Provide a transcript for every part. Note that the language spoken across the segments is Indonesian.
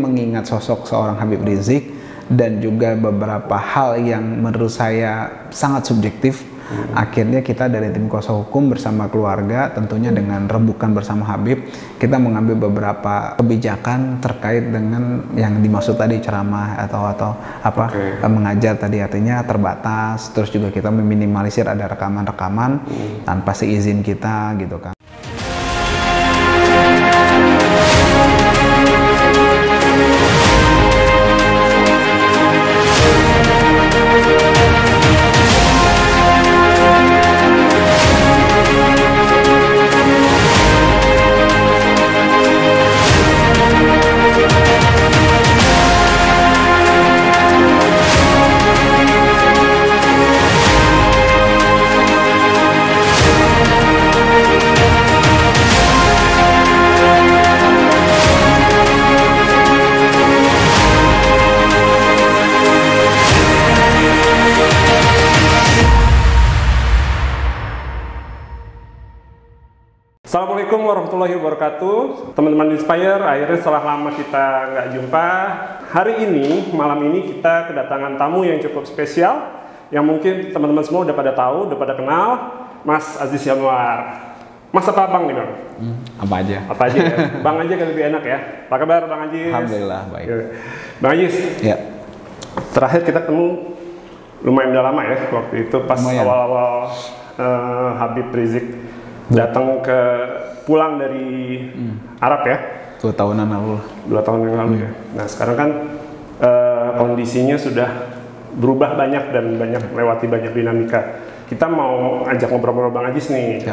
mengingat sosok seorang Habib Rizik dan juga beberapa hal yang menurut saya sangat subjektif. Akhirnya kita dari tim kuasa hukum bersama keluarga, tentunya dengan rembukan bersama Habib, kita mengambil beberapa kebijakan terkait dengan yang dimaksud tadi ceramah atau apa mengajar tadi, artinya terbatas. Terus juga kita meminimalisir ada rekaman-rekaman tanpa seizin kita gitu kan. Assalamualaikum warahmatullahi wabarakatuh. Teman-teman Inspire, akhirnya setelah lama kita nggak jumpa, hari ini, malam ini kita kedatangan tamu yang cukup spesial, yang mungkin teman-teman semua udah pada tahu, udah pada kenal, Mas Aziz Yanwar. Mas apa Bang nih Bang? Apa aja? Apa aja ya? Bang aja kan lebih enak ya. Apa kabar Bang Aziz? Alhamdulillah baik. Bang Aziz, Ya. terakhir kita ketemu lumayan udah lama ya, waktu itu pas awal-awal Habib Rizik datang pulang dari Arab ya, 2 tahunan lalu. 2 tahun yang lalu ya. Nah sekarang kan kondisinya sudah berubah banyak dan melewati banyak dinamika. Kita mau ajak ngobrol-ngobrol Bang Aziz nih,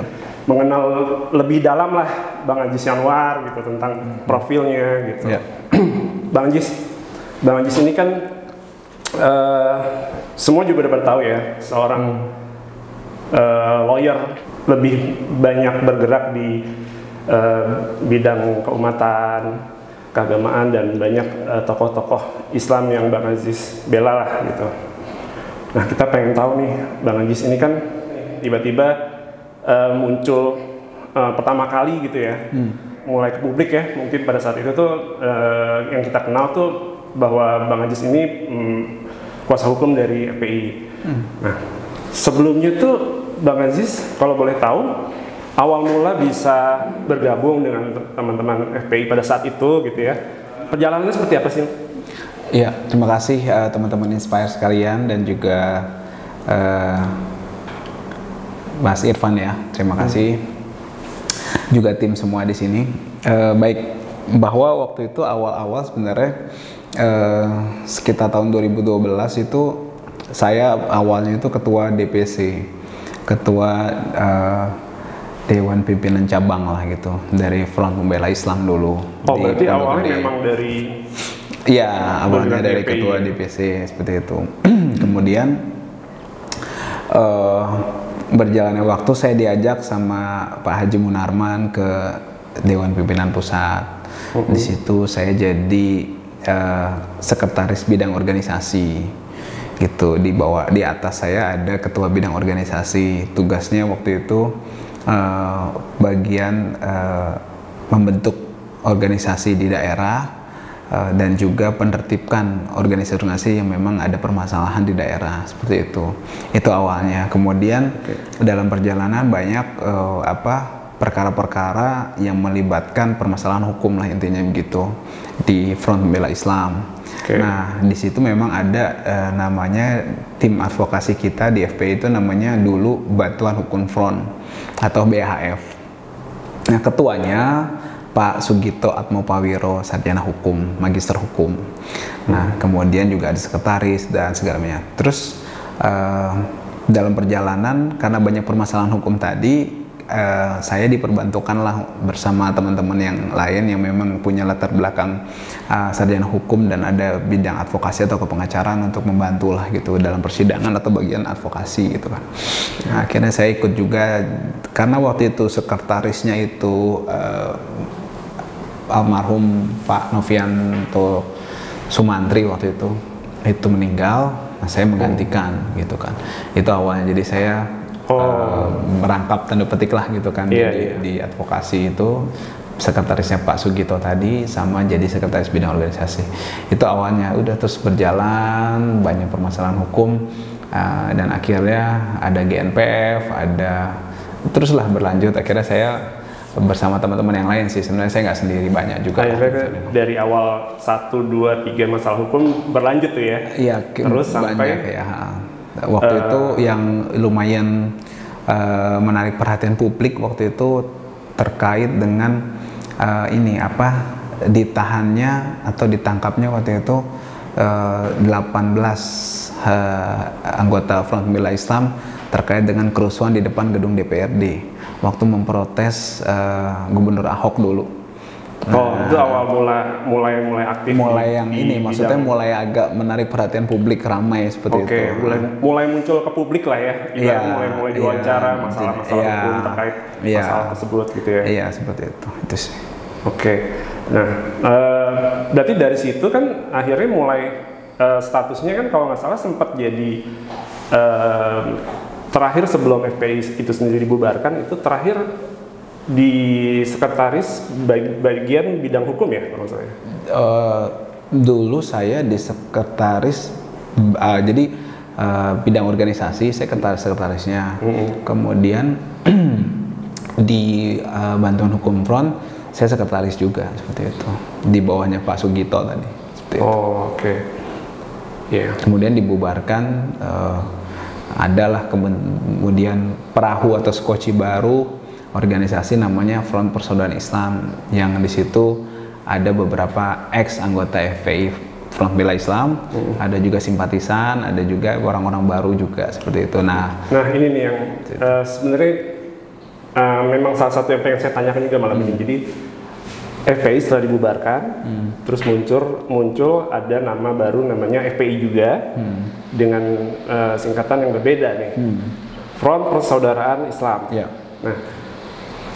mengenal lebih dalam lah Bang Aziz Yanwar gitu, tentang profilnya gitu. Bang Aziz ini kan semua juga udah tahu ya, seorang lawyer, lebih banyak bergerak di bidang keumatan, keagamaan, dan banyak tokoh-tokoh Islam yang Bang Aziz bela lah gitu. Nah kita pengen tahu nih, Bang Aziz ini kan tiba-tiba muncul pertama kali gitu ya, mulai ke publik ya, mungkin pada saat itu tuh yang kita kenal tuh bahwa Bang Aziz ini kuasa hukum dari FPI. Nah sebelumnya tuh Bang Aziz, kalau boleh tahu, awal mula bisa bergabung dengan teman-teman FPI pada saat itu gitu ya. Perjalanannya seperti apa sih? Iya, terima kasih teman-teman Inspire sekalian dan juga Mas Irfan ya. Terima kasih juga tim semua di sini. Baik, bahwa waktu itu awal-awal sebenarnya sekitar tahun 2012 itu saya awalnya itu ketua DPC. Ketua Dewan Pimpinan Cabang lah gitu, dari Front Pembela Islam dulu. Oh berarti awalnya memang dari... Iya, awalnya dari ketua DPC seperti itu. Kemudian berjalannya waktu saya diajak sama Pak Haji Munarman ke Dewan Pimpinan Pusat. Di situ saya jadi sekretaris bidang organisasi. Gitu, di atas saya ada ketua bidang organisasi, tugasnya waktu itu bagian membentuk organisasi di daerah dan juga penertibkan organisasi yang memang ada permasalahan di daerah, seperti itu awalnya. Kemudian dalam perjalanan banyak perkara-perkara yang melibatkan permasalahan hukum lah intinya begitu di Front Pembela Islam. Nah, di situ memang ada namanya tim advokasi kita di FPI itu namanya dulu Bantuan Hukum Front atau BHF. Nah, ketuanya Pak Sugito Atmopawiro, sarjana hukum, magister hukum. Nah, kemudian juga ada sekretaris dan segalanya. Terus dalam perjalanan karena banyak permasalahan hukum tadi, saya diperbantukan lah bersama teman-teman yang lain yang memang punya latar belakang sarjana hukum dan ada bidang advokasi atau kepengacaraan untuk membantu lah gitu dalam persidangan atau bagian advokasi gitu kan. Nah, akhirnya saya ikut juga karena waktu itu sekretarisnya itu almarhum Pak Novianto Sumantri waktu itu meninggal. Nah, saya menggantikan gitu kan. Itu awalnya, jadi saya merangkap tanda petik lah gitu kan di advokasi itu sekretarisnya Pak Sugito tadi sama jadi sekretaris bidang organisasi. Itu awalnya, udah terus berjalan banyak permasalahan hukum dan akhirnya ada GNPF, teruslah berlanjut. Akhirnya saya bersama teman-teman yang lain sih, sebenarnya saya nggak sendiri, banyak juga. Akhirnya dari awal 1, 2, 3 masalah hukum berlanjut tuh ya? Iya, terus sampai ya. Waktu itu yang lumayan menarik perhatian publik waktu itu terkait dengan ditahannya atau ditangkapnya waktu itu 18 anggota Front Pembela Islam terkait dengan kerusuhan di depan gedung DPRD waktu memprotes Gubernur Ahok dulu. Itu awal mulai aktif. Mulai yang ini, maksudnya mulai agak menarik perhatian publik, ramai seperti itu. Mulai muncul ke publik lah ya. Mulai diwawancara masalah-masalah hukum terkait masalah tersebut gitu ya. Iya, seperti itu sih. Nah, berarti dari situ kan akhirnya mulai statusnya kan kalau nggak salah sempat jadi terakhir sebelum FPI itu sendiri dibubarkan, itu terakhir di sekretaris bagian bidang hukum ya kalau saya. Dulu saya di sekretaris jadi bidang organisasi, sekretarisnya. Kemudian di bantuan hukum Front saya sekretaris juga seperti itu, di bawahnya Pak Sugito tadi. Kemudian dibubarkan, adalah kemudian perahu atau skoci baru organisasi namanya Front Persaudaraan Islam, yang di situ ada beberapa ex anggota FPI Front Pembela Islam, ada juga simpatisan, ada juga orang-orang baru juga seperti itu. Nah ini nih yang sebenarnya memang salah satu yang pengen saya tanyakan juga malam ini. Jadi FPI setelah dibubarkan, terus muncul ada nama baru namanya FPI juga, dengan singkatan yang berbeda nih, Front Persaudaraan Islam. Nah,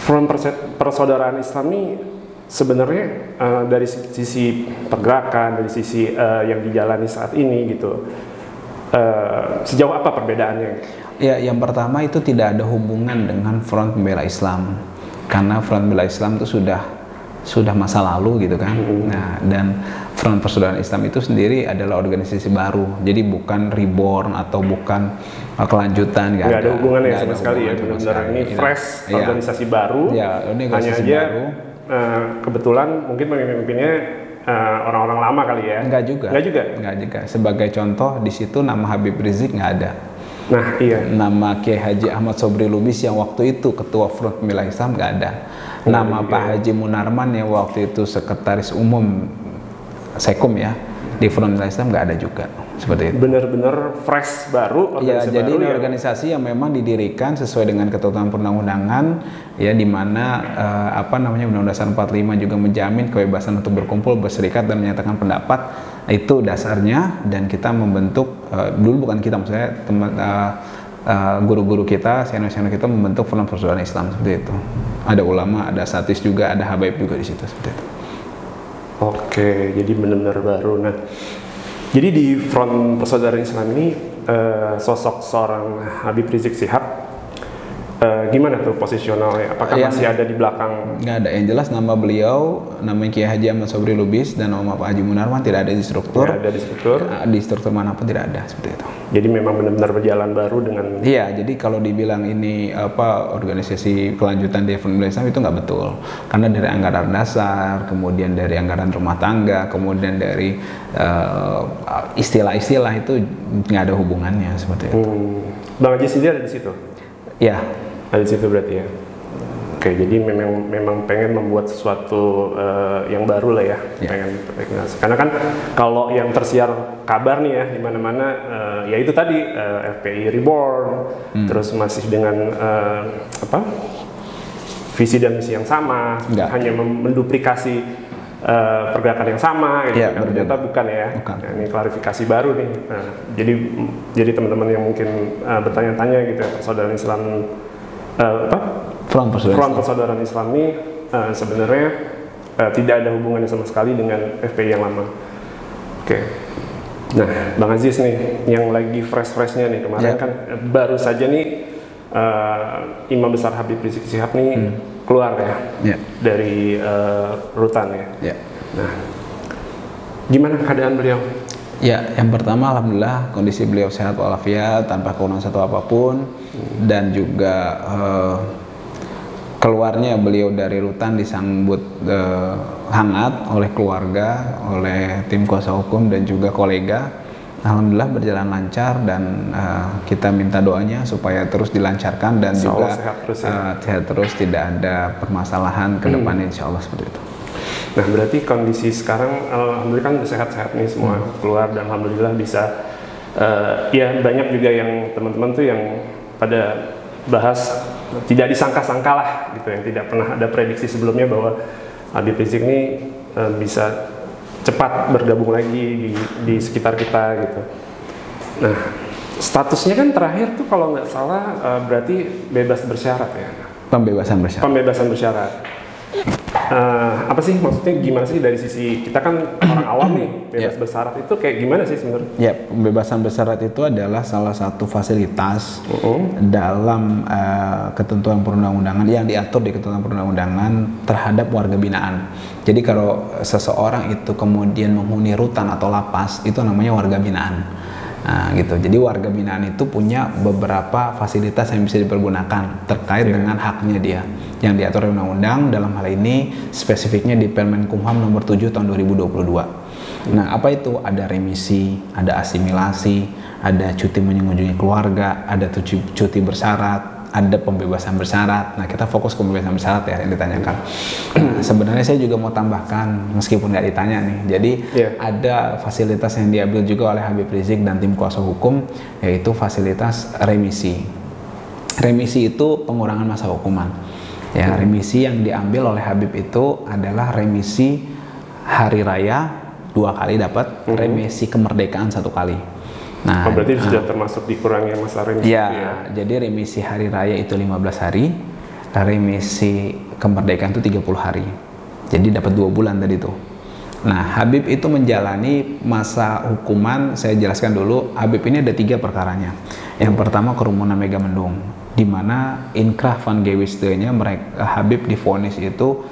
Front Persaudaraan Islam ini sebenarnya dari sisi pergerakan, dari sisi yang dijalani saat ini gitu, sejauh apa perbedaannya? Ya, yang pertama itu tidak ada hubungan dengan Front Pembela Islam, karena Front Pembela Islam itu sudah masa lalu gitu kan. Nah, dan Front Persaudaraan Islam itu sendiri adalah organisasi baru, jadi bukan reborn atau bukan kelanjutan, nggak ada hubungannya sama sekali ya, benar-benar ini fresh organisasi baru. Ini hanya aja baru. Kebetulan mungkin pemimpinnya orang-orang lama kali ya. Enggak juga. Sebagai contoh di situ nama Habib Rizik nggak ada. Nah, nama Kiai Haji Ahmad Sobri Lubis yang waktu itu ketua Front Pembela Islam nggak ada. Nama Pak Haji Munarman yang waktu itu sekretaris umum Sekum ya di Front Pembela Islam nggak ada juga, seperti itu. Benar-benar fresh baru. Jadi ini organisasi yang memang didirikan sesuai dengan ketentuan perundang-undangan ya, di mana Undang-Undang Dasar 45 juga menjamin kebebasan untuk berkumpul, berserikat dan menyatakan pendapat. Itu dasarnya, dan kita membentuk dulu bukan kita, maksudnya guru-guru kita, senior-senior kita membentuk Front Persaudaraan Islam seperti itu. Ada ulama, ada satis juga, ada habaib juga di situ seperti itu. Jadi benar-benar baru. Nah, jadi di Front Persaudaraan Islam ini sosok seorang Habib Rizik Syihab gimana tuh posisionalnya? Apakah masih ada di belakang? Nggak ada. Yang jelas nama beliau, nama Kiai Haji Ahmad Sobri Lubis dan nama Pak Haji Munarman tidak ada di struktur. Tidak ada di struktur. Di struktur manapun tidak ada seperti itu. Jadi memang benar-benar berjalan baru dengan. Iya. Jadi kalau dibilang ini organisasi kelanjutan di Front Pembela Islam itu nggak betul. Karena dari anggaran dasar, kemudian dari anggaran rumah tangga, kemudian dari istilah-istilah itu nggak ada hubungannya seperti itu. Bang Haji sendiri ada di situ? Ya. Ada di situ berarti ya. Jadi memang pengen membuat sesuatu yang baru lah ya. Pengen karena kan kalau yang tersiar kabar nih ya di mana-mana ya itu tadi FPI Reborn, terus masih dengan visi dan misi yang sama, hanya menduplikasi pergerakan yang sama gitu. Ternyata bukan ya. Nah, ini klarifikasi baru nih. Nah, jadi teman-teman yang mungkin bertanya-tanya gitu ya, persaudaraan Islam Front Persaudaraan Islam ini sebenarnya tidak ada hubungannya sama sekali dengan FPI yang lama. Nah, Bang Aziz nih yang lagi fresh-freshnya nih kemarin kan baru saja nih Imam Besar Habib Rizik Syihab nih keluar ya dari rutan ya. Nah, gimana keadaan beliau? Ya, yang pertama alhamdulillah kondisi beliau sehat walafiat tanpa kekurangan satu apapun, dan juga keluarnya beliau dari rutan disambut hangat oleh keluarga, oleh tim kuasa hukum dan juga kolega. Alhamdulillah berjalan lancar, dan kita minta doanya supaya terus dilancarkan dan juga sehat terus, tidak ada permasalahan ke depannya insyaallah seperti itu. Nah, berarti kondisi sekarang alhamdulillah kan sehat-sehat nih semua keluar, dan alhamdulillah bisa ya banyak juga yang teman-teman tuh yang pada bahas tidak disangka-sangka lah gitu, yang tidak pernah ada prediksi sebelumnya bahwa Habib Rizik ini bisa cepat bergabung lagi di sekitar kita gitu. Nah, statusnya kan terakhir tuh kalau nggak salah berarti bebas bersyarat ya? Pembebasan bersyarat. Pembebasan bersyarat. Apa sih maksudnya, gimana sih dari sisi kita kan orang awam nih, bebas bersyarat itu kayak gimana sih sebenarnya? Ya, pembebasan bersyarat itu adalah salah satu fasilitas dalam ketentuan perundang-undangan yang diatur di ketentuan perundang-undangan terhadap warga binaan. Jadi kalau seseorang itu kemudian menghuni rutan atau lapas, itu namanya warga binaan. Nah, gitu. Jadi warga binaan itu punya beberapa fasilitas yang bisa dipergunakan terkait dengan haknya dia yang diatur undang-undang, dalam hal ini spesifiknya di Permen Kumham nomor 7 tahun 2022. Nah, apa itu? Ada remisi, ada asimilasi, ada cuti mengunjungi keluarga, ada cuti bersyarat, ada pembebasan bersyarat. Nah, kita fokus ke pembebasan bersyarat ya yang ditanyakan. Sebenarnya saya juga mau tambahkan, meskipun nggak ditanya nih, jadi ada fasilitas yang diambil juga oleh Habib Rizik dan tim kuasa hukum, yaitu fasilitas remisi. Remisi itu pengurangan masa hukuman. Ya, remisi yang diambil oleh Habib itu adalah remisi hari raya 2 kali dapat, remisi kemerdekaan 1 kali. Nah, berarti sudah termasuk dikurangnya masa remisi. Ya, jadi remisi hari raya itu 15 hari, remisi kemerdekaan itu 30 hari. Jadi dapat 2 bulan tadi tuh. Nah, Habib itu menjalani masa hukuman, saya jelaskan dulu, Habib ini ada 3 perkaranya. Yang pertama kerumunan Megamendung, di mana inkrah van Gewiste-nya Habib divonis itu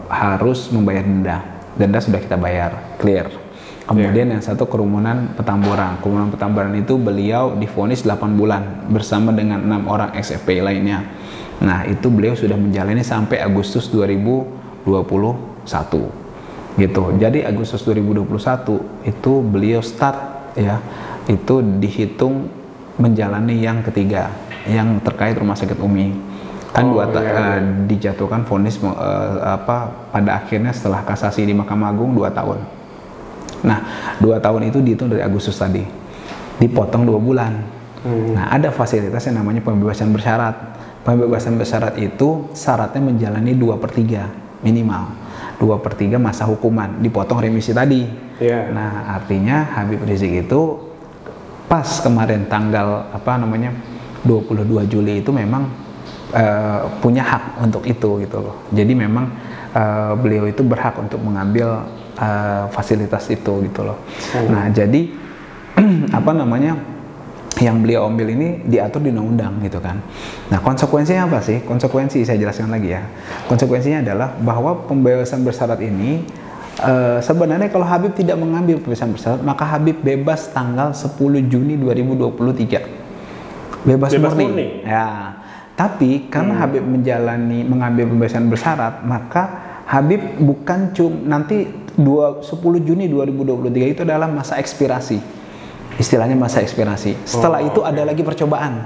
harus membayar denda. Denda sudah kita bayar, clear. Kemudian yang satu kerumunan Petamburan. Kerumunan Petamburan itu beliau divonis 8 bulan bersama dengan 6 orang ex-FPI lainnya. Nah, itu beliau sudah menjalani sampai Agustus 2021. Gitu. Jadi Agustus 2021 itu beliau start ya, itu dihitung menjalani yang ketiga, yang terkait Rumah Sakit Umi. Kan dijatuhkan vonis pada akhirnya setelah kasasi di Mahkamah Agung 2 tahun. Nah, 2 tahun itu dihitung dari Agustus tadi, dipotong 2 bulan. Nah, ada fasilitas yang namanya pembebasan bersyarat. Pembebasan bersyarat itu syaratnya menjalani 2/3 minimal, 2/3 masa hukuman, dipotong remisi tadi. Nah, artinya Habib Rizik itu pas kemarin tanggal 22 Juli itu memang punya hak untuk itu gitu loh. Jadi memang beliau itu berhak untuk mengambil fasilitas itu gitu loh. Nah, jadi yang beliau ambil ini diatur di undang-undang gitu kan. Nah, konsekuensinya apa sih? Konsekuensi saya jelaskan lagi ya. Konsekuensinya adalah bahwa pembebasan bersyarat ini sebenarnya kalau Habib tidak mengambil pembebasan bersyarat, maka Habib bebas tanggal 10 Juni 2023. Bebas murni. Ya. Tapi karena Habib mengambil pembebasan bersyarat, maka Habib bukan nanti 10 Juni 2023 itu adalah masa ekspirasi. Istilahnya masa ekspirasi. Setelah itu ada lagi percobaan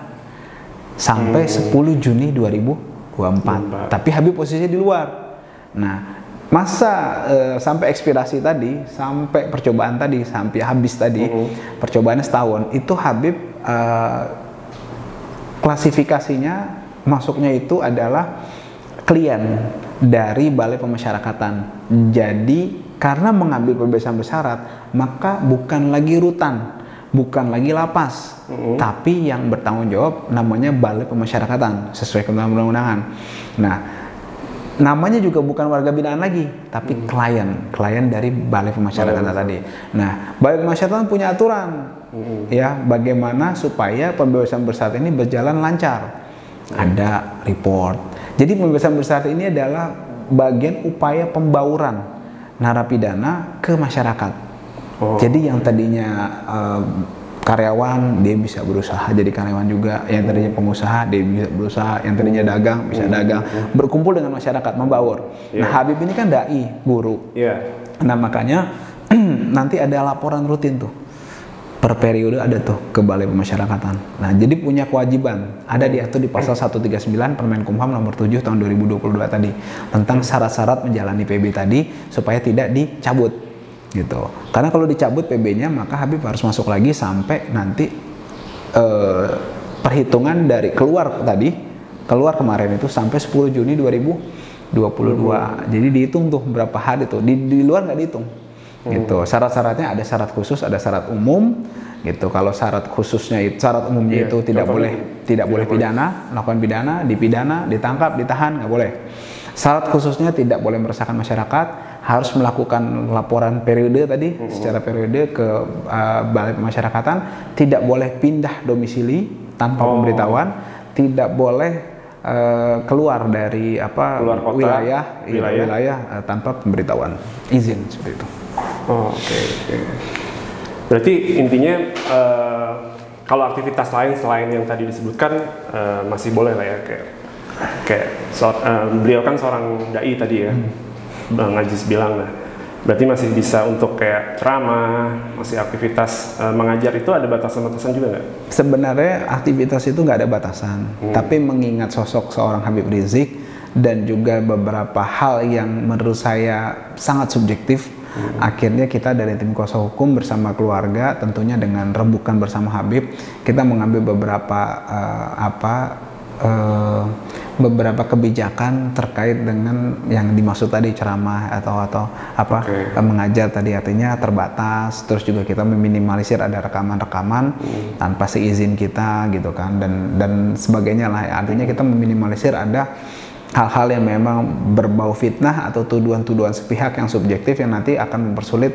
sampai 10 Juni 2024. Tapi Habib posisinya di luar. Nah, masa sampai ekspirasi tadi, sampai percobaan tadi, sampai habis tadi, percobaannya setahun, itu Habib klasifikasinya masuknya itu adalah klien dari Balai Pemasyarakatan. Jadi karena mengambil pembebasan bersyarat, maka bukan lagi rutan, bukan lagi lapas, tapi yang bertanggung jawab namanya Balai Pemasyarakatan sesuai ketentuan undang-undangan. Nah, namanya juga bukan warga binaan lagi, tapi klien dari Balai Pemasyarakatan tadi. Nah, Balai Pemasyarakatan punya aturan, ya, bagaimana supaya pembebasan bersyarat ini berjalan lancar. Ada report. Jadi pembebasan bersyarat ini adalah bagian upaya pembauran narapidana ke masyarakat. Jadi yang tadinya karyawan, dia bisa berusaha jadi karyawan juga, yang tadinya pengusaha dia bisa berusaha, yang tadinya dagang bisa dagang, berkumpul dengan masyarakat, membaur. Nah, Habib ini kan dai, guru. Nah, makanya nanti ada laporan rutin tuh. Per periode ada tuh ke Balai Pemasyarakatan. Nah, jadi punya kewajiban. Ada diatur di pasal 139 Permenkumham nomor 7 tahun 2022 tadi tentang syarat-syarat menjalani PB tadi supaya tidak dicabut gitu. Karena kalau dicabut PB-nya maka Habib harus masuk lagi sampai nanti perhitungan dari keluar kemarin itu sampai 10 Juni 2022. Jadi dihitung tuh berapa hari tuh. Di luar nggak dihitung. Gitu. Syarat-syaratnya ada syarat khusus, ada syarat umum gitu. Kalau syarat khususnya itu, syarat umumnya itu tidak boleh pidana, melakukan pidana, dipidana, ditangkap, ditahan, nggak boleh. Syarat khususnya tidak boleh meresahkan masyarakat, harus melakukan laporan periode tadi secara periode ke Balai Pemasyarakatan, tidak boleh pindah domisili tanpa pemberitahuan, tidak boleh keluar dari keluar kota, wilayah tanpa pemberitahuan izin seperti itu. Oke. Berarti intinya kalau aktivitas lain selain yang tadi disebutkan masih boleh lah ya, beliau kan seorang dai tadi ya, Bang Aziz bilang lah. Berarti masih bisa untuk kayak ceramah, masih aktivitas mengajar itu ada batasan-batasan juga nggak? Sebenarnya aktivitas itu nggak ada batasan, tapi mengingat sosok seorang Habib Rizik dan juga beberapa hal yang menurut saya sangat subjektif, akhirnya kita dari tim kuasa hukum bersama keluarga tentunya dengan rembukan bersama Habib, kita mengambil beberapa kebijakan terkait dengan yang dimaksud tadi ceramah atau mengajar tadi, artinya terbatas. Terus juga kita meminimalisir ada rekaman-rekaman tanpa seizin kita gitu kan, dan sebagainya lah. Artinya kita meminimalisir ada hal-hal yang memang berbau fitnah atau tuduhan-tuduhan sepihak yang subjektif yang nanti akan mempersulit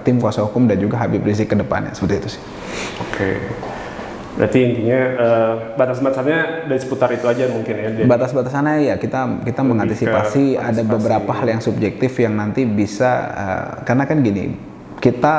tim kuasa hukum dan juga Habib Rizik ke depannya, seperti itu sih. Oke. Berarti intinya batas-batasannya dari seputar itu aja mungkin ya? Batas-batasannya ya kita mengantisipasi ada beberapa hal yang subjektif yang nanti bisa, karena kan gini, kita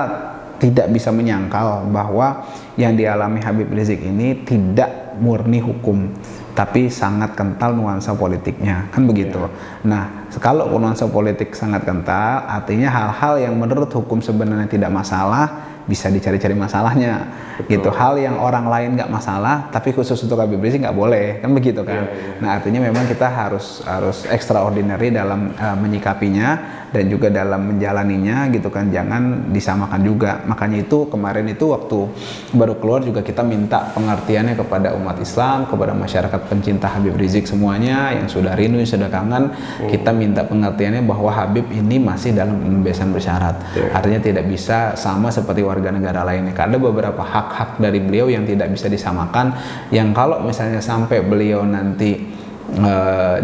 tidak bisa menyangkal bahwa yang dialami Habib Rizik ini tidak murni hukum, tapi sangat kental nuansa politiknya, kan begitu. Nah, kalau nuansa politik sangat kental, artinya hal-hal yang menurut hukum sebenarnya tidak masalah, bisa dicari-cari masalahnya. Gitu. Hal yang orang lain nggak masalah, tapi khusus untuk Habib Rizik nggak boleh, kan begitu kan. Nah, artinya memang kita harus extraordinary dalam menyikapinya dan juga dalam menjalaninya gitu kan, jangan disamakan juga. Makanya itu kemarin itu waktu baru keluar juga kita minta pengertiannya kepada umat Islam, kepada masyarakat pencinta Habib Rizik semuanya yang sudah rindu, yang sudah kangen. Kita minta pengertiannya bahwa Habib ini masih dalam pembebasan bersyarat. Artinya tidak bisa sama seperti warga negara lainnya. Ada beberapa hak-hak dari beliau yang tidak bisa disamakan, yang kalau misalnya sampai beliau nanti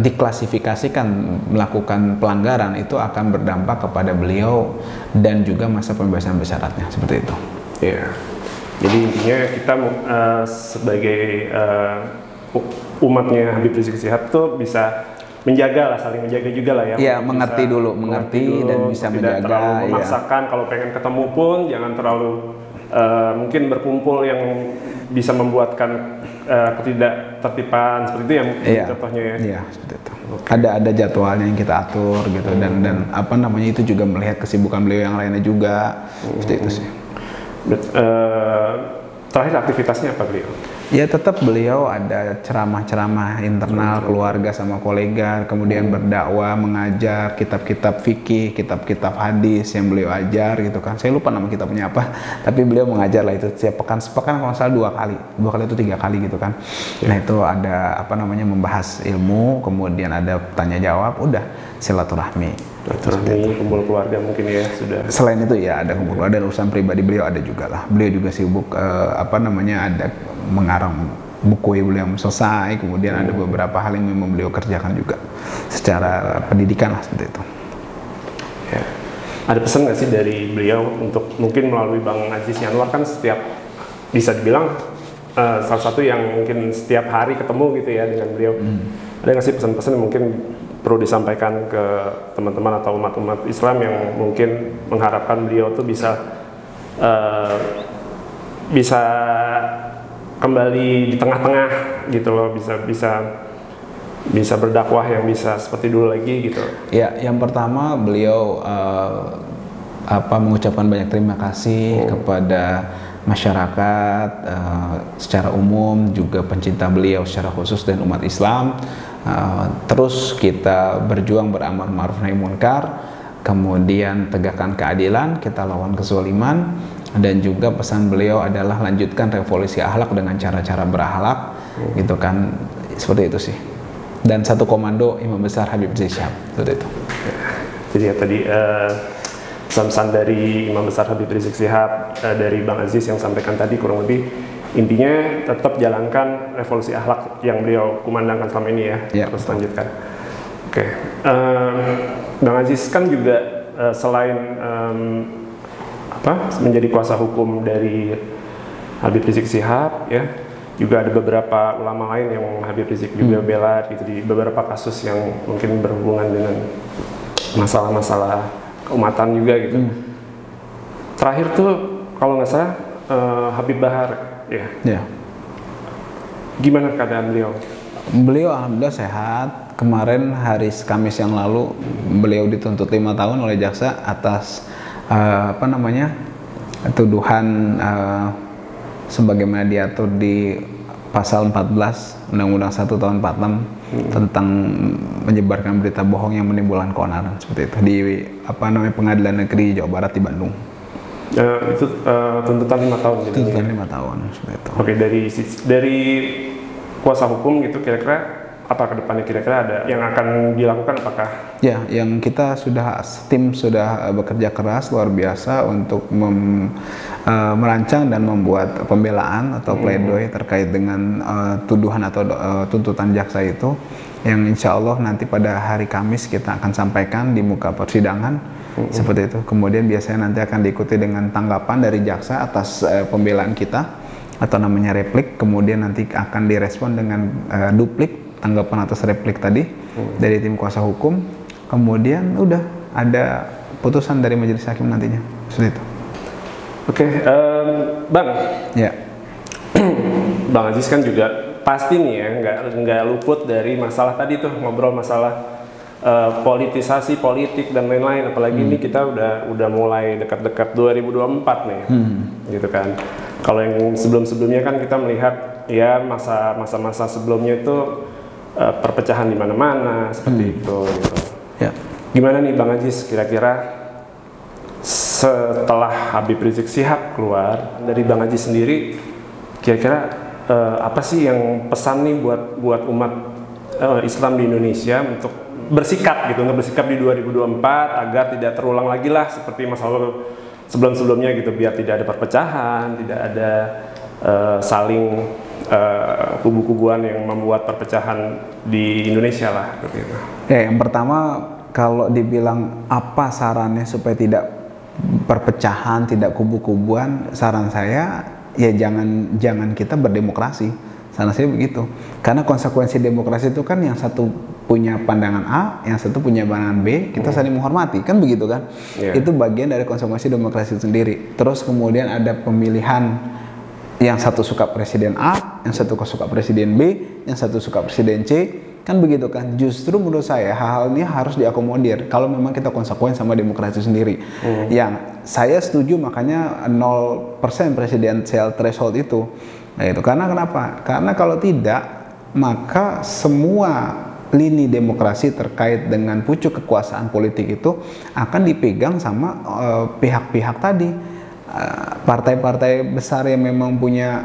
diklasifikasikan melakukan pelanggaran, itu akan berdampak kepada beliau dan juga masa pembebasan bersyaratnya, seperti itu. Iya. Jadi intinya kita sebagai umatnya Habib Rizik Syihab tuh bisa menjaga lah, saling menjaga juga lah ya. Iya, mengerti dulu dan bisa menjaga. Tidak terlalu memaksakan, kalau pengen ketemu pun jangan terlalu mungkin berkumpul yang bisa membuatkan ketidaktertiban seperti itu ya, contohnya ya. Iya, seperti itu. Ada jadwalnya yang kita atur gitu, dan apa namanya itu juga melihat kesibukan beliau yang lainnya juga, seperti itu sih. Terakhir aktivitasnya apa beliau? Ya tetap beliau ada ceramah-ceramah internal keluarga sama kolega, kemudian berdakwah, mengajar, kitab-kitab fikih, kitab-kitab hadis yang beliau ajar gitu kan. Saya lupa nama kitabnya apa, tapi beliau mengajar lah itu setiap sepekan kalau salah 2 kali atau 3 kali gitu kan. Nah itu ada apa namanya, membahas ilmu, kemudian ada tanya jawab, udah silaturahmi. Kumpul keluarga mungkin ya sudah. Selain itu ya ada kumpul keluarga, dan urusan pribadi beliau ada juga lah. Beliau juga sibuk apa namanya, ada mengarang buku yang belum selesai, kemudian ada beberapa hal yang memang beliau kerjakan juga secara pendidikan lah, seperti itu. Ya. Ada pesan nggak sih dari beliau untuk mungkin melalui Bang Aziz Yanwar, kan setiap bisa dibilang salah satu yang mungkin setiap hari ketemu gitu ya dengan beliau. Ada nggak sih pesan-pesan yang mungkin perlu disampaikan ke teman-teman atau umat-umat Islam yang mungkin mengharapkan beliau tuh bisa kembali di tengah-tengah gitu loh, bisa berdakwah yang bisa seperti dulu lagi gitu. Ya, yang pertama beliau mengucapkan banyak terima kasih kepada masyarakat secara umum, juga pencinta beliau secara khusus dan umat Islam. Terus kita berjuang beramar ma'ruf nahi munkar, kemudian tegakkan keadilan, kita lawan kezaliman, dan juga pesan beliau adalah lanjutkan revolusi akhlak dengan cara-cara berakhlak, gitu kan, seperti itu sih. Dan satu komando Imam Besar Habib Rizik Syihab, seperti itu. Jadi ya tadi pesan-pesan dari Imam Besar Habib Rizik Syihab, dari Bang Aziz yang sampaikan tadi, kurang lebih intinya tetap jalankan revolusi akhlak yang beliau kumandangkan selama ini ya, terus lanjutkan. Oke. Bang Aziz kan juga selain menjadi kuasa hukum dari Habib Rizik Syihab ya, juga ada beberapa ulama lain yang Habib Rizik juga bela gitu di beberapa kasus yang mungkin berhubungan dengan masalah-masalah keumatan juga gitu. Terakhir tuh kalau nggak salah Habib Bahar ya. Gimana keadaan beliau? Beliau alhamdulillah sehat. Kemarin hari Kamis yang lalu beliau dituntut 5 tahun oleh jaksa atas tuduhan sebagaimana diatur di pasal 14 Undang-Undang 1 tahun 46 tentang menyebarkan berita bohong yang menimbulkan keonaran, seperti itu, di Pengadilan Negeri Jawa Barat di Bandung. Itu tuntutan 5 tahun gitu. Tuntutan 5 tahun seperti itu. Oke, dari kuasa hukum gitu, kira-kira apa ke depannya, kira-kira ada yang akan dilakukan apakah? Ya, yang kita tim sudah bekerja keras luar biasa untuk merancang dan membuat pembelaan atau pledoi terkait dengan tuduhan atau tuntutan jaksa itu, yang insya Allah nanti pada hari Kamis kita akan sampaikan di muka persidangan, seperti itu. Kemudian biasanya nanti akan diikuti dengan tanggapan dari jaksa atas pembelaan kita atau namanya replik, kemudian nanti akan direspon dengan duplik, tanggapan atas replik tadi dari tim kuasa hukum, kemudian udah ada putusan dari majelis hakim nantinya, seperti itu. Oke, Bang. Ya. Bang Aziz kan juga pasti nih ya nggak luput dari masalah tadi tuh, ngobrol masalah politisasi politik dan lain-lain, apalagi ini kita udah mulai dekat-dekat 2024 nih, gitu kan. Kalau yang sebelum-sebelumnya kan kita melihat ya masa-masa sebelumnya itu perpecahan di mana-mana seperti itu gitu. Ya. Gimana nih Bang Aziz, kira-kira setelah Habib Rizik Syihab keluar, dari Bang Aziz sendiri kira-kira apa sih yang pesan nih buat umat Islam di Indonesia untuk bersikap gitu, untuk bersikap di 2024 agar tidak terulang lagi lah seperti masa lalu sebelum-sebelumnya gitu, biar tidak ada perpecahan, tidak ada saling kubu-kubuan yang membuat perpecahan di Indonesia lah gitu. Ya, yang pertama kalau dibilang apa sarannya supaya tidak perpecahan, tidak kubu-kubuan, saran saya ya jangan kita berdemokrasi. Saran saya begitu. Karena konsekuensi demokrasi itu kan yang satu punya pandangan A, yang satu punya pandangan B, kita saling menghormati, kan begitu kan? Itu bagian dari konsekuensi demokrasi itu sendiri. Terus kemudian ada pemilihan, yang satu suka presiden A, yang satu suka presiden B, yang satu suka presiden C, kan begitu kan? Justru menurut saya hal-hal ini harus diakomodir kalau memang kita konsekuen sama demokrasi sendiri. Yang saya setuju makanya 0% presidensial threshold itu. Nah itu karena kenapa? Karena kalau tidak, maka semua lini demokrasi terkait dengan pucuk kekuasaan politik itu akan dipegang sama pihak-pihak tadi. Partai-partai besar yang memang punya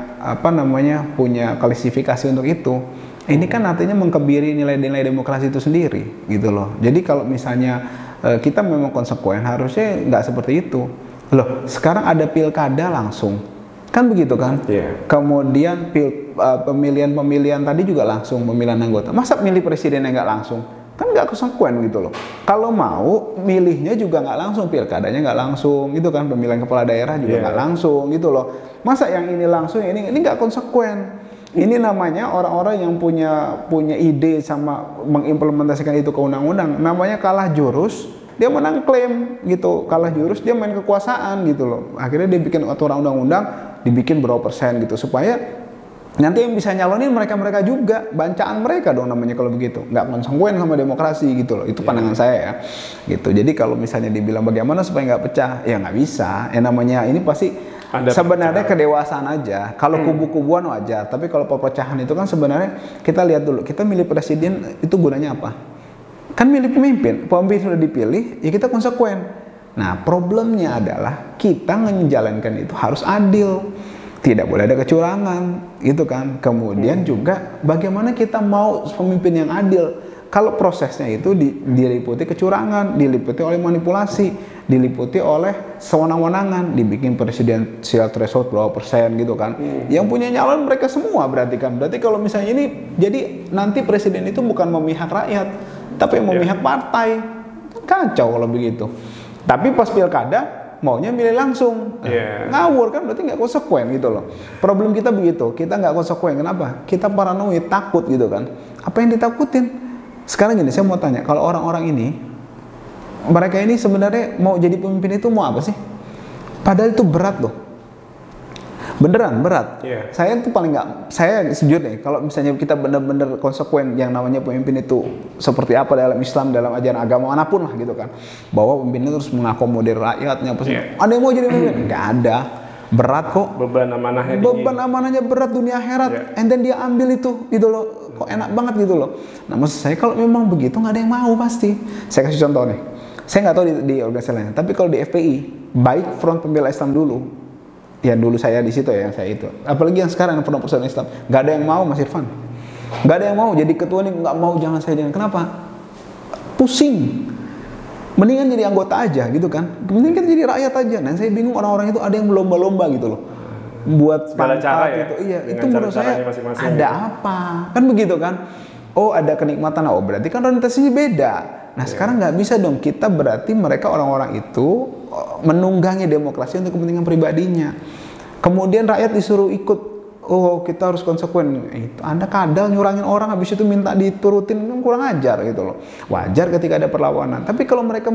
punya klasifikasi untuk itu. Ini kan artinya mengkebiri nilai-nilai demokrasi itu sendiri, gitu loh. Jadi kalau misalnya kita memang konsekuen, harusnya nggak seperti itu. Loh, sekarang ada pilkada langsung, kan begitu kan? Kemudian pemilihan tadi juga langsung, pemilihan anggota. Masa milih presiden yang nggak langsung? kan nggak konsekuen gitu loh. Kalau mau milihnya juga nggak langsung, pilkadanya nggak langsung gitu kan, pemilihan kepala daerah juga nggak langsung gitu loh. Masa yang ini langsung, ini nggak konsekuen. Ini namanya orang-orang yang punya ide sama mengimplementasikan itu ke undang-undang, namanya kalah jurus, dia menang klaim gitu, kalah jurus dia main kekuasaan gitu loh. Akhirnya dia bikin aturan undang-undang, dibikin berapa persen gitu, supaya nanti yang bisa nyalonin mereka-mereka juga, bancaan mereka dong namanya kalau begitu, nggak konsekuen sama demokrasi gitu loh. Itu pandangan saya ya gitu. Jadi kalau misalnya dibilang bagaimana supaya nggak pecah, ya nggak bisa. Namanya ini pasti sebenarnya kedewasaan aja. Kalau kubu-kubuan wajar, tapi kalau perpecahan itu kan sebenarnya kita lihat dulu, kita milih presiden itu gunanya apa? Kan milih pemimpin sudah dipilih, ya kita konsekuen. Nah, problemnya adalah kita menjalankan itu harus adil, tidak boleh ada kecurangan, gitu kan. Kemudian juga bagaimana kita mau pemimpin yang adil kalau prosesnya itu diliputi kecurangan, diliputi oleh manipulasi, diliputi oleh sewenang-wenangan, dibikin presidensial threshold berapa persen gitu kan. Yang punya nyalon mereka semua berarti kan. Berarti kalau misalnya ini, jadi nanti presiden itu bukan memihak rakyat, tapi memihak partai. Kacau kalau begitu. Tapi pas pilkada maunya milih langsung, ngawur kan, berarti nggak konsekuen gitu loh. Problem kita begitu, kita nggak konsekuen. Kenapa? Kita paranoid, takut gitu kan. Apa yang ditakutin? Sekarang gini, saya mau tanya, kalau orang-orang ini, mereka ini sebenarnya mau jadi pemimpin itu mau apa sih? Padahal itu berat loh. Beneran berat. Saya tuh paling nggak, saya sejujur nih, kalau misalnya kita bener-bener konsekuen yang namanya pemimpin itu seperti apa dalam Islam, dalam ajaran agama manapun lah gitu kan, bahwa pemimpin itu terus mengakomodir rakyatnya, ada yang mau jadi pemimpin? Nggak ada. Berat kok. Beban amanahnya berat dunia akhirat. And then dia ambil itu gitu loh. Kok enak banget gitu loh. Nah maksud saya kalau memang begitu nggak ada yang mau pasti. Saya kasih contoh nih. Saya nggak tahu di organisasi lain, tapi kalau di FPI, baik Front Pembela Islam dulu, ya dulu saya di situ ya, yang saya itu. Apalagi yang sekarang Front Pembela Islam, nggak ada yang mau Mas Irfan. Nggak ada yang mau jadi ketua nih, nggak mau, jangan saya jangan. Kenapa? Pusing. Mendingan jadi anggota aja gitu kan. Mendingan kita jadi rakyat aja. Nah saya bingung orang-orang itu ada yang berlomba-lomba gitu loh. Buat pangkat gitu. Iya, itu menurut saya ada apa? Kan begitu kan. Oh ada kenikmatan, oh berarti kan orientasinya beda. Nah sekarang nggak bisa dong, kita berarti mereka orang-orang itu menunggangi demokrasi untuk kepentingan pribadinya. Kemudian rakyat disuruh ikut, oh kita harus konsekuen. Itu Anda kadal nyurangin orang, habis itu minta diturutin, kan kurang ajar gitu loh. Wajar ketika ada perlawanan, tapi kalau mereka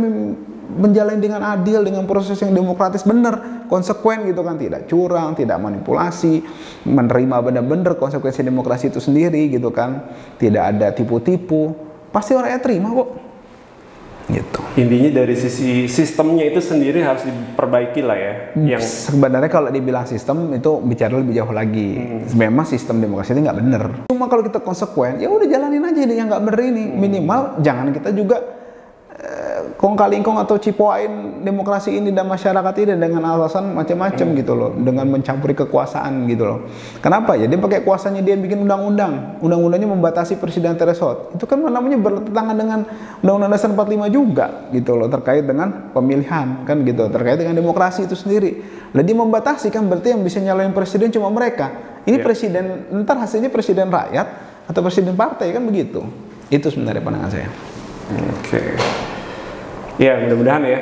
menjalani dengan adil, dengan proses yang demokratis benar, konsekuen gitu kan, tidak curang, tidak manipulasi, menerima benar-benar konsekuensi demokrasi itu sendiri gitu kan, tidak ada tipu-tipu, pasti rakyat terima kok. Gitu. Intinya dari sisi sistemnya itu sendiri harus diperbaiki lah ya. Yang sebenarnya kalau dibilang sistem itu bicara lebih jauh lagi. Memang sistem demokrasi itu nggak bener. Cuma kalau kita konsekuen, ya udah jalanin aja yang nggak bener ini. Minimal jangan kita juga kong-kali-kong atau cipoain demokrasi ini dan masyarakat ini dengan alasan macam-macam gitu loh, dengan mencampuri kekuasaan gitu loh. Kenapa ya? Dia pakai kuasanya, dia bikin undang-undang, undang-undangnya membatasi presiden threshold. Itu kan namanya bertentangan dengan Undang-Undang Dasar 45 juga gitu loh, terkait dengan pemilihan kan gitu, terkait dengan demokrasi itu sendiri. Lah dia membatasi kan, berarti yang bisa nyalain presiden cuma mereka. Ini presiden, ntar hasilnya presiden rakyat atau presiden partai kan begitu. Itu sebenarnya pandangan saya. Oke. Ya mudah-mudahan ya,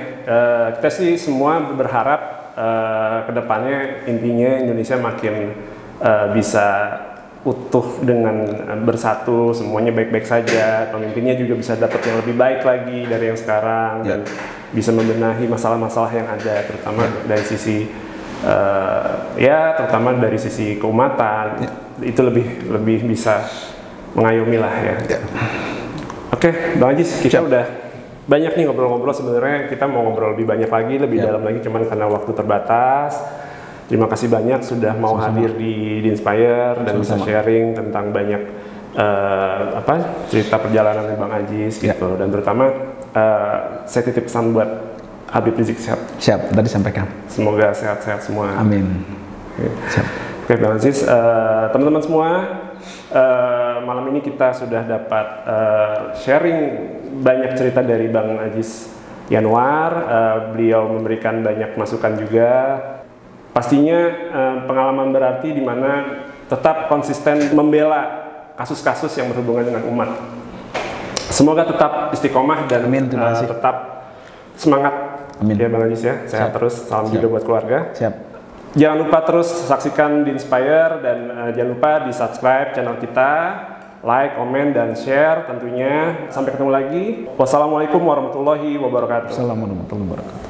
kita sih semua berharap kedepannya intinya Indonesia makin bisa utuh dengan bersatu, semuanya baik-baik saja, pemimpinnya juga bisa dapat yang lebih baik lagi dari yang sekarang, dan bisa membenahi masalah-masalah yang ada, terutama dari sisi terutama dari sisi keumatan, itu lebih bisa mengayomi lah ya. Oke, Bang Ajis, kita udah banyak nih ngobrol-ngobrol. Sebenarnya kita mau ngobrol lebih banyak lagi, lebih dalam lagi, cuman karena waktu terbatas. Terima kasih banyak sudah mau hadir di Inspire dan bisa sharing tentang banyak cerita perjalanan Bang Ajis gitu. Dan terutama saya titip pesan buat Habib Rizik Syihab. Siap, tadi sampaikan. Semoga sehat-sehat semua. Amin. Siap. Oke, Bang Ajis, teman-teman semua, malam ini kita sudah dapat sharing banyak cerita dari Bang Ajis Yanuar. Beliau memberikan banyak masukan juga. Pastinya pengalaman berarti di mana tetap konsisten membela kasus-kasus yang berhubungan dengan umat. Semoga tetap istiqomah dan Amin, terima kasih. tetap semangat. Amin. Ya Bang Ajis ya, sehat terus, salam juga buat keluarga. Siap. Jangan lupa terus saksikan di Inspire dan jangan lupa di subscribe channel kita, like, komen, dan share tentunya. Sampai ketemu lagi. Wassalamualaikum warahmatullahi wabarakatuh. Assalamualaikum warahmatullahi wabarakatuh.